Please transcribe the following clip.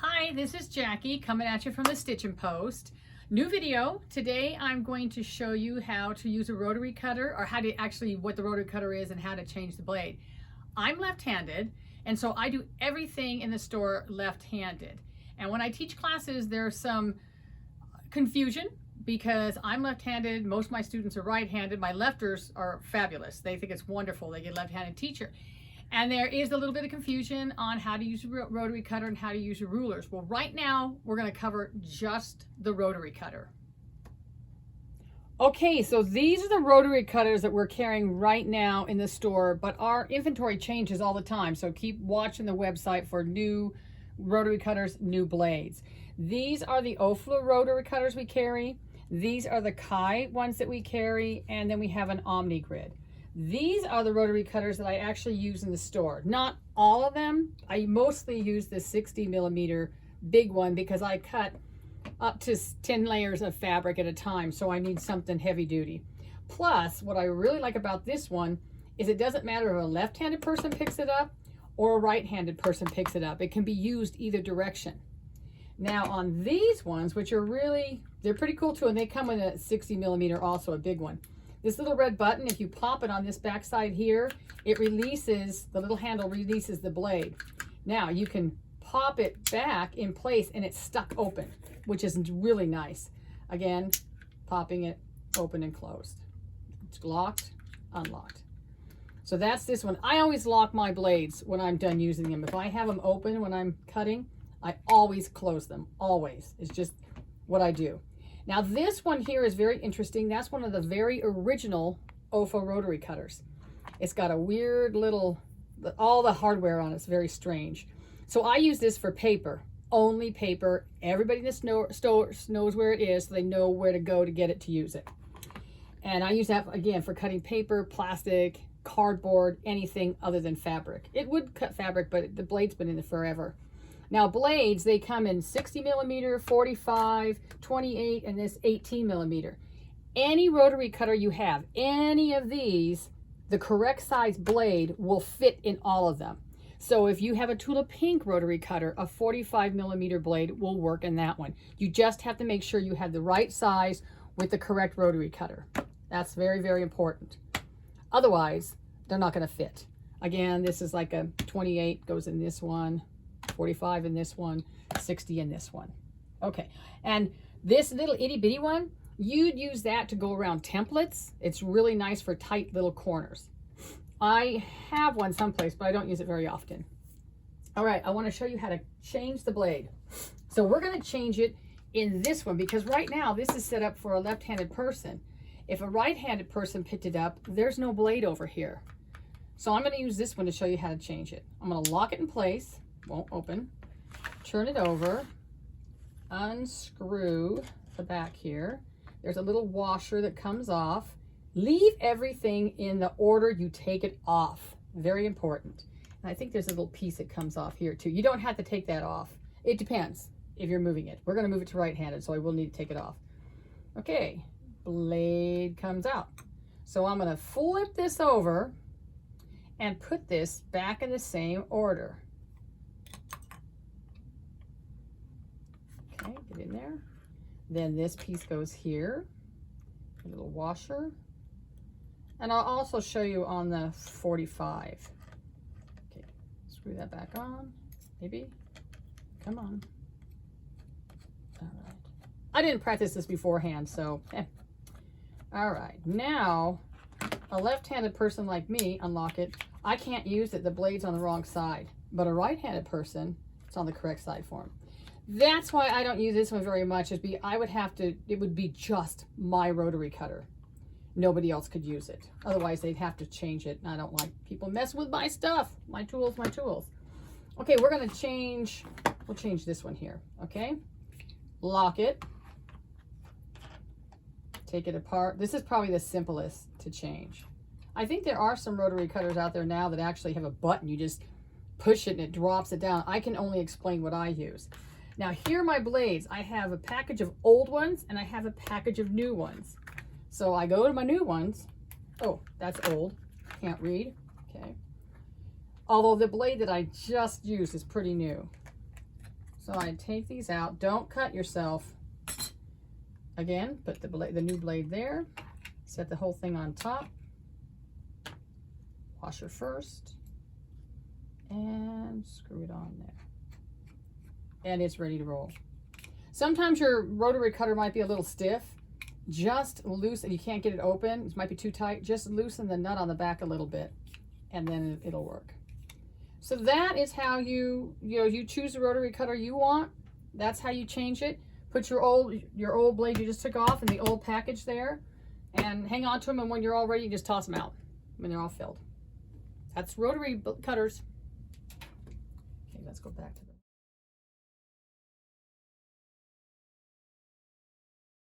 Hi, this is Jackie coming at you from the Stitchin Post. New video. Today I'm going to show you how to use a rotary cutter, or how to actually what the rotary cutter is and how to change the blade. I'm left-handed, and so I do everything in the store left-handed. And when I teach classes, there's some confusion because I'm left-handed. Most of my students are right-handed. My lefters are fabulous. They think it's wonderful. They get a left-handed teacher. And there is a little bit of confusion on how to use a rotary cutter and how to use your rulers. Well, right now, we're going to cover just the rotary cutter. Okay, so these are the rotary cutters that we're carrying right now in the store, but our inventory changes all the time. So keep watching the website for new rotary cutters, new blades. These are the OFLA rotary cutters we carry. These are the Kai ones that we carry, and then we have an Omni Grid. These are the rotary cutters that I actually use in the store. Not all of them. I mostly use the 60mm big one because I cut up to 10 layers of fabric at a time, so I need something heavy duty. Plus, what I really like about this one is it doesn't matter if a left-handed person picks it up or a right-handed person picks it up. It can be used either direction. Now on these ones, which are they're pretty cool too, and they come with a 60mm also, a big one. This little red button, if you pop it on this back side here, it releases, the little handle releases the blade. Now you can pop it back in place and it's stuck open, which is really nice. Again, popping it open and closed. It's locked, unlocked. So that's this one. I always lock my blades when I'm done using them. If I have them open when I'm cutting, I always close them, always. It's just what I do. Now this one here is very interesting. That's one of the very original OFA rotary cutters. It's got a weird little, all the hardware on it's very strange. So I use this for paper, only paper. Everybody in the store knows where it is, so they know where to go to get it to use it. And I use that again for cutting paper, plastic, cardboard, anything other than fabric. It would cut fabric, but the blade's been in it forever. Now blades, they come in 60mm, 45, 28, and this 18mm. Any rotary cutter you have, any of these, the correct size blade will fit in all of them. So if you have a Tula Pink rotary cutter, a 45mm blade will work in that one. You just have to make sure you have the right size with the correct rotary cutter. That's very, very important. Otherwise, they're not going to fit. Again, this is like a 28 goes in this one, 45 in this one, 60 in this one. Okay, and this little itty bitty one, you'd use that to go around templates. It's really nice for tight little corners. I have one someplace, but I don't use it very often. All right, I want to show you how to change the blade. So we're going to change it in this one because right now this is set up for a left-handed person. If a right-handed person picked it up, there's no blade over here. So I'm going to use this one to show you how to change it. I'm going to lock it in place. Won't open. Turn it over, unscrew the back here. There's a little washer that comes off. Leave everything in the order you take it off. Very important. And I think there's a little piece that comes off here too. You don't have to take that off. It depends if you're moving it. We're going to move it to right-handed, so I will need to take it off. Okay, blade comes out. So I'm going to flip this over and put this back in the same order. Okay, get in there. Then this piece goes here, a little washer. And I'll also show you on the 45. Okay, screw that back on, maybe. Come on. All right. I didn't practice this beforehand, so All right, now a left-handed person like me, unlock it. I can't use it, the blade's on the wrong side. But a right-handed person, it's on the correct side for him. That's why I don't use this one very much. It would be just my rotary cutter. Nobody else could use it. Otherwise, they'd have to change it. And I don't like people messing with my stuff. My tools, my tools. Okay, we'll change this one here, okay? Lock it. Take it apart. This is probably the simplest to change. I think there are some rotary cutters out there now that actually have a button. You just push it and it drops it down. I can only explain what I use. Now here are my blades. I have a package of old ones and I have a package of new ones. So I go to my new ones. Oh, that's old. Can't read. Okay. Although the blade that I just used is pretty new. So I take these out. Don't cut yourself. Again, put the new blade there. Set the whole thing on top. Washer first. And screw it on there. And it's ready to roll. Sometimes your rotary cutter might be a little stiff. Just loosen, you can't get it open, it might be too tight. Just loosen the nut on the back a little bit and then it'll work. So that is how you choose the rotary cutter you want. That's how you change it. Put your old blade you just took off in the old package there and hang on to them, and when you're all ready, you just toss them out when they're all filled. That's rotary cutters. Okay, let's go back to